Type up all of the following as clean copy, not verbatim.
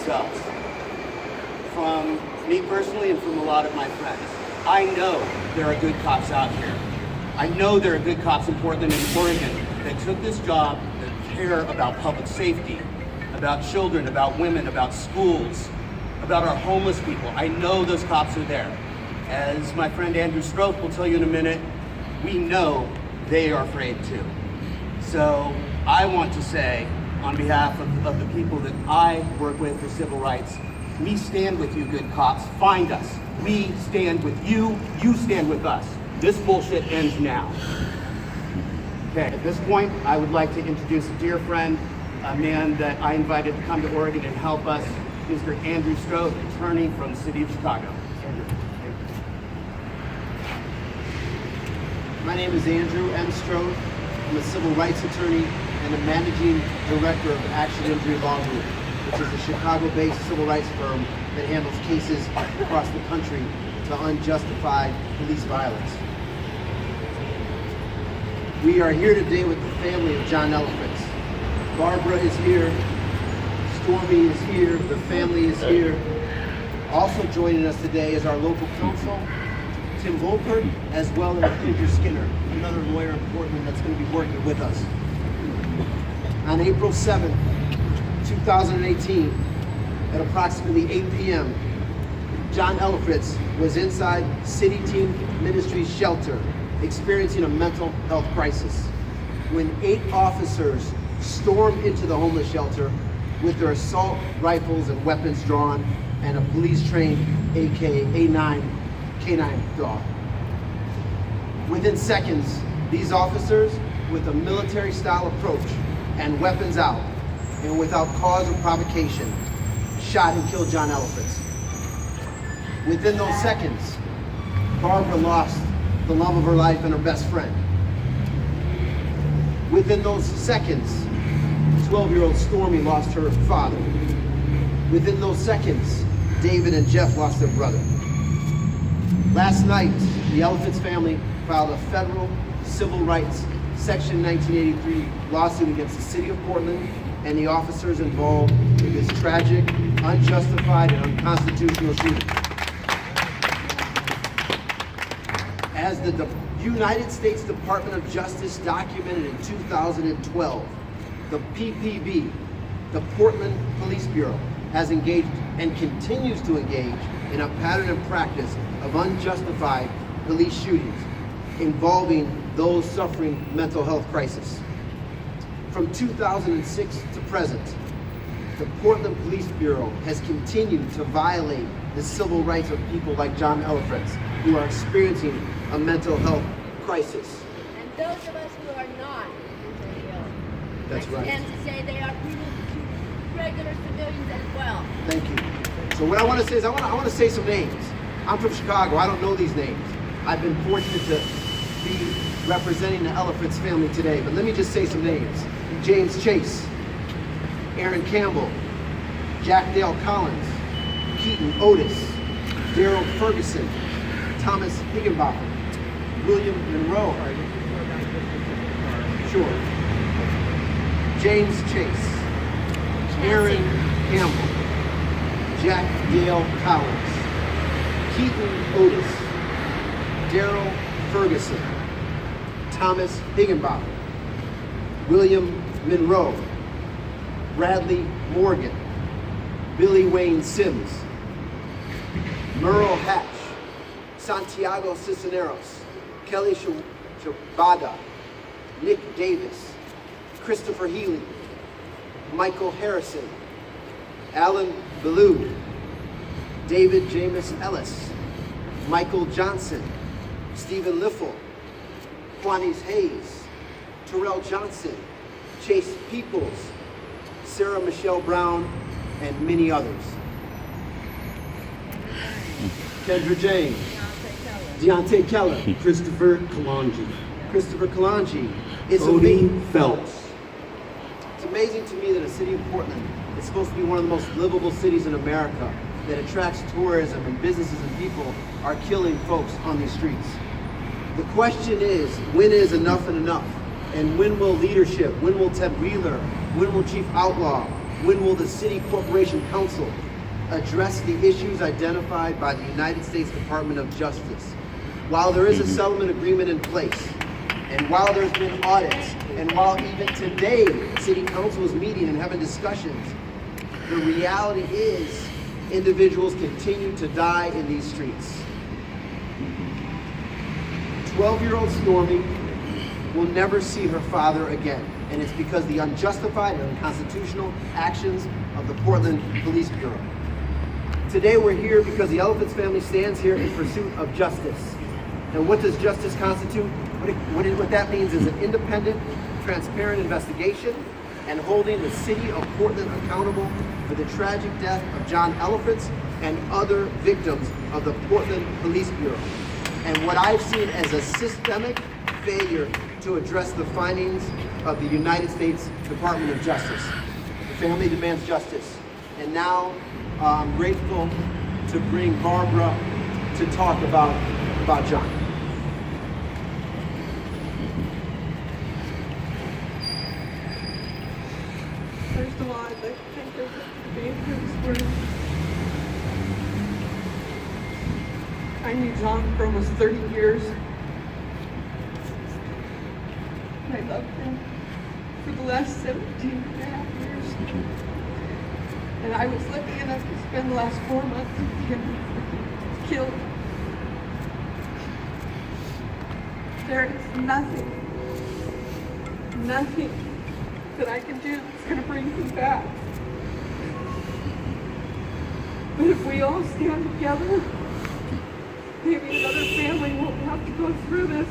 themselves. From me personally and from a lot of my friends, I know there are good cops out here. I know there are good cops in Portland and Oregon that took this job that care about public safety, about children, about women, about schools, about our homeless people. I know those cops are there. As my friend Andrew Stroth will tell you in a minute, we know they are afraid too. So I want to say, on behalf of the people that I work with for civil rights, we stand with you, good cops. Find us. We stand with you. You stand with us. This bullshit ends now. Okay, at this point, I would like to introduce a dear friend, a man that I invited to come to Oregon and help us, Mr. Andrew Stroth, attorney from the city of Chicago. Andrew. My name is Andrew M. Stroth. I'm a civil rights attorney and the managing director of Action Injury Law Group, which is a Chicago-based civil rights firm that handles cases across the country to unjustified police violence. We are here today with the family of John Elephants. Barbara is here, Stormy is here, the family is here. Also joining us today is our local counsel, Tim Volpert, as well as Ginger Skinner, another lawyer in Portland that's going to be working with us. On April 7th, 2018, at approximately 8 p.m., John Elephants was inside City Team Ministries shelter experiencing a mental health crisis when 8 officers stormed into the homeless shelter with their assault rifles and weapons drawn and a police-trained AK-A9 canine dog. Within seconds, these officers, with a military-style approach and weapons out, and without cause or provocation, shot and killed John Elephants. Within those seconds, Barbara lost the love of her life and her best friend. Within those seconds, 12-year-old Stormy lost her father. Within those seconds, David and Jeff lost their brother. Last night, the Elephants family filed a federal civil rights Section 1983 lawsuit against the city of Portland and the officers involved in this tragic, unjustified, and unconstitutional shooting. As the United States Department of Justice documented in 2012, the PPB, the Portland Police Bureau, has engaged and continues to engage in a pattern and practice of unjustified police shootings involving those suffering mental health crisis. From 2006 to present, the Portland Police Bureau has continued to violate the civil rights of people like John Elephants, who are experiencing a mental health crisis. And those of us who are not mentally ill. That's right. And to say they are people to regular civilians as well. Thank you. So what I want to say is I want to say some names. I'm from Chicago. I don't know these names. I've been fortunate to be representing the Elephants family today, but let me just say some names. James Chase, Aaron Campbell, Jack Dale Collins, Keaton Otis, Daryl Ferguson, Thomas Higginbotham, William Monroe, sure, James Chase, Aaron Campbell, Jack Dale Collins, Keaton Otis, Daryl Ferguson, Thomas Higginbotham, William Monroe, Bradley Morgan, Billy Wayne Sims, Merle Hatch, Santiago Cisneros, Kelly Shabada, Nick Davis, Christopher Healy, Michael Harrison, Alan Ballou, David Jameis Ellis, Michael Johnson, Stephen Liffle, Juanis Hayes, Terrell Johnson, Chase Peoples, Sarah Michelle Brown, and many others. Kendra James, Deontay Keller, Christopher Kalanji. Christopher Kalanji. It's Cody Phelps. It's amazing to me that a city of Portland is supposed to be one of the most livable cities in America that attracts tourism and businesses and people are killing folks on these streets. The question is, when is enough and enough? And when will leadership, when will Ted Wheeler, when will Chief Outlaw, When will the City Corporation Council address the issues identified by the United States Department of Justice? While there is a settlement agreement in place, and while there's been audits, and while even today City Council is meeting and having discussions, the reality is individuals continue to die in these streets. 12-year-old Stormy will never see her father again, and it's because the unjustified and unconstitutional actions of the Portland Police Bureau. Today we're here because the Elephants family stands here in pursuit of justice. And what does justice constitute? What that means is an independent, transparent investigation and holding the city of Portland accountable for the tragic death of John Elephants and other victims of the Portland Police Bureau. And what I've seen as a systemic failure to address the findings of the United States Department of Justice. The family demands justice. And now I'm grateful to bring Barbara to talk about John. First of all, I'd like to thank everyone for being here this morning. I knew John for almost 30 years. And I loved him for the last 17 and a half years. And I was lucky enough to spend the last 4 months with him killed. There is nothing that I can do that's going to bring him back. But if we all stand together, maybe another family won't have to go through this.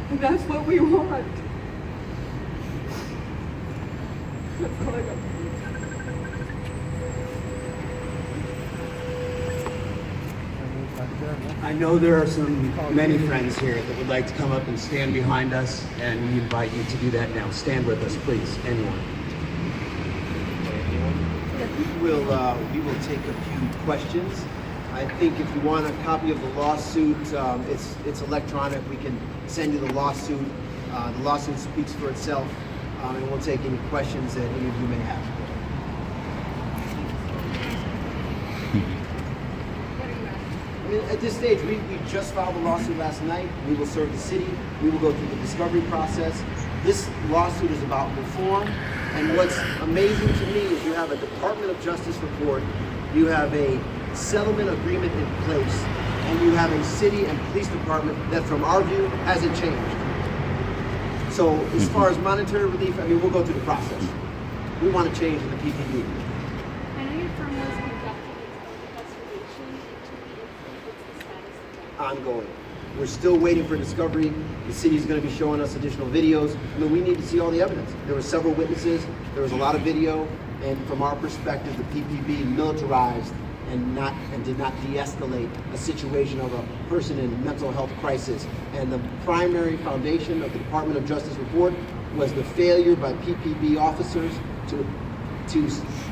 And that's what we want. That's all I got. I know there are many friends here that would like to come up and stand behind us, and we invite you to do that now. Stand with us, please, anyone. We will take a few questions. I think if you want a copy of the lawsuit, it's electronic. We can send you the lawsuit. The lawsuit speaks for itself, and we'll take any questions that any of you may have. I mean, at this stage, we just filed the lawsuit last night. We will serve the city. We will go through the discovery process. This lawsuit is about reform. And what's amazing to me is you have a Department of Justice report, you have a settlement agreement in place, and you have a city and police department that, from our view, hasn't changed. So as far as monetary relief, I mean, we'll go through the process. We want to change in the PPD. I know your firm was conducting its own investigation into the incident. What's the status of that? Ongoing. We're still waiting for discovery. The city is going to be showing us additional videos. I mean, we need to see all the evidence. There were several witnesses. There was a lot of video. And from our perspective, the PPB militarized and did not de-escalate a situation of a person in mental health crisis. And the primary foundation of the Department of Justice report was the failure by PPB officers to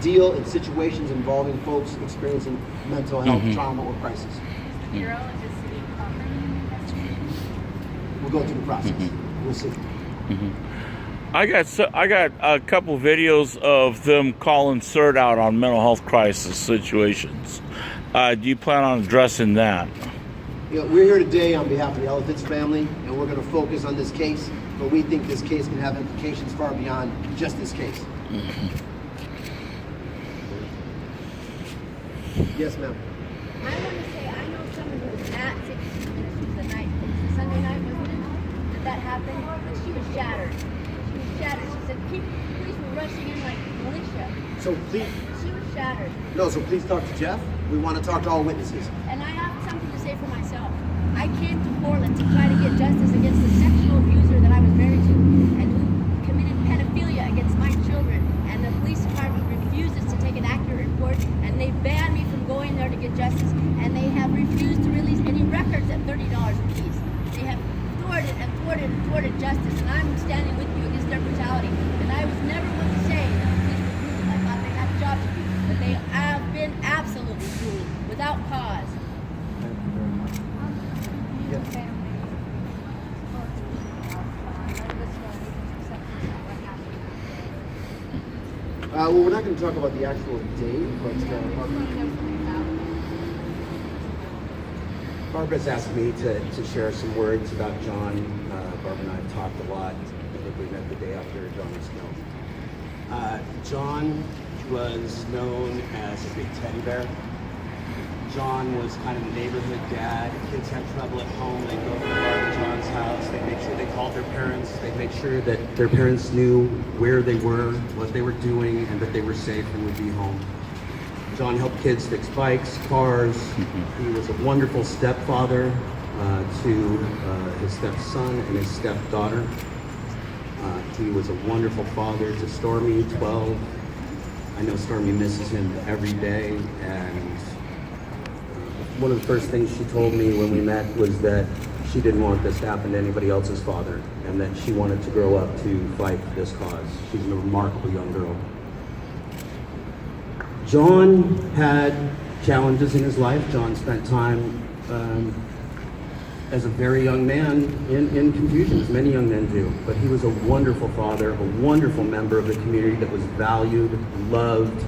deal in situations involving folks experiencing mental health trauma or crisis. Is the Bureau and the city cooperating in the investigation? We'll go through the process. We'll see. I got a couple videos of them calling CERT out on mental health crisis situations. Do you plan on addressing that? You know, we're here today on behalf of the Elephants family, and we're going to focus on this case, but we think this case can have implications far beyond just this case. Yes, ma'am. I want to say, I know someone who was at 60 Ministries the night, it was a Sunday night, wasn't it? That happened, and she was shattered. She was shattered. She said, police were rushing in like militia. So please, She was shattered. no, so please talk to Jeff. We want to talk to all witnesses. And I have something to say for myself. I came to Portland to try to get justice against the sexual abuser that I was married to and who committed pedophilia against my children. And the police department refuses to take an accurate report, and they banned me from going there to get justice, and they have refused to release any records at $30 a piece. They have thwarted justice, and I'm standing with you against their brutality. And I was never one to say that the police were brutal. I thought they had a job to do, but they have been absolutely brutal, without cause. Well, we're not going to talk about the actual date, but Barbara's asked me to share some words about John. Barbara and I have talked a lot. I think we met the day after John was killed. John was known as a big teddy bear. John was kind of the neighborhood dad. Kids had trouble at home, they'd go to Barbara John's house. They'd make sure they called their parents. They'd make sure that their parents knew where they were, what they were doing, and that they were safe and would be home. John helped kids fix bikes, cars. He was a wonderful stepfather to his stepson and his stepdaughter. He was a wonderful father to Stormy, 12. I know Stormy misses him every day, and one of the first things she told me when we met was that she didn't want this to happen to anybody else's father, and that she wanted to grow up to fight for this cause. She's a remarkable young girl. John had challenges in his life. John spent time as a very young man in confusion, as many young men do. But he was a wonderful father, a wonderful member of the community that was valued, loved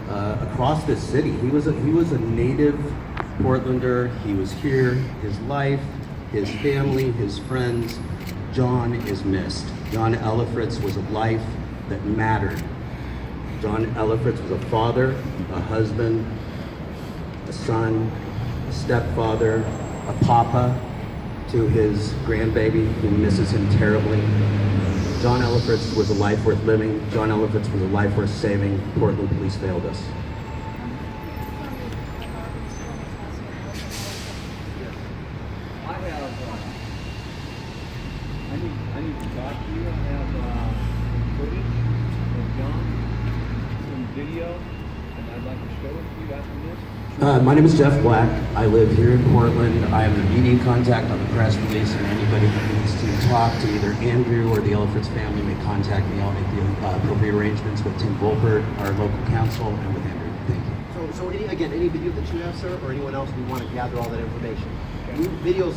across this city. He was a native Portlander. He was here. His life, his family, his friends. John is missed. John Elefritz was a life that mattered. John Elefritz was a father, a husband, a son, a stepfather, a papa to his grandbaby who misses him terribly. John Elefritz was a life worth living. John Elefritz was a life worth saving. Portland police failed us. I need to talk to you. I have some footage of John, some video, and I'd like to show it to you after this. My name is Jeff Black. I live here in Portland. I am the media contact on the press release, and anybody that needs to talk to either Andrew or the Elefritz family may contact me. I'll make the appropriate arrangements with Tim Volpert, our local counsel, and with Andrew. Thank you. So any video that you have, sir, or anyone else, we want to gather all that information. Videos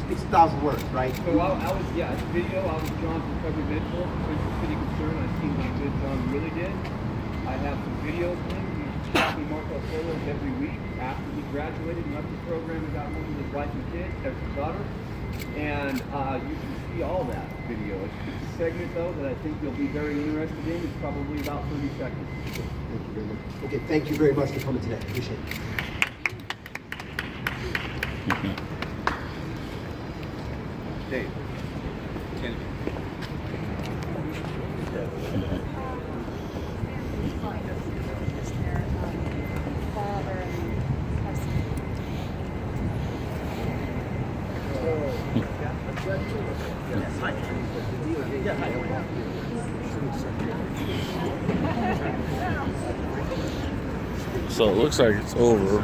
speaks 1,000 words, right? So I was, yeah, it's a video. I was John's recovery mentor for Central City Concern. I've seen what good John really did. I have some videos of him. He's talking Marco Solos every week after he graduated and left the program and got home with his wife and kids, there's his daughter. And you can see all that video. It's a segment, though, that I think you'll be very interested in. It's probably about 30 seconds. Thank you very much. Okay, thank you very much for coming today. Appreciate it. Dave. Kennedy. So it looks like it's over.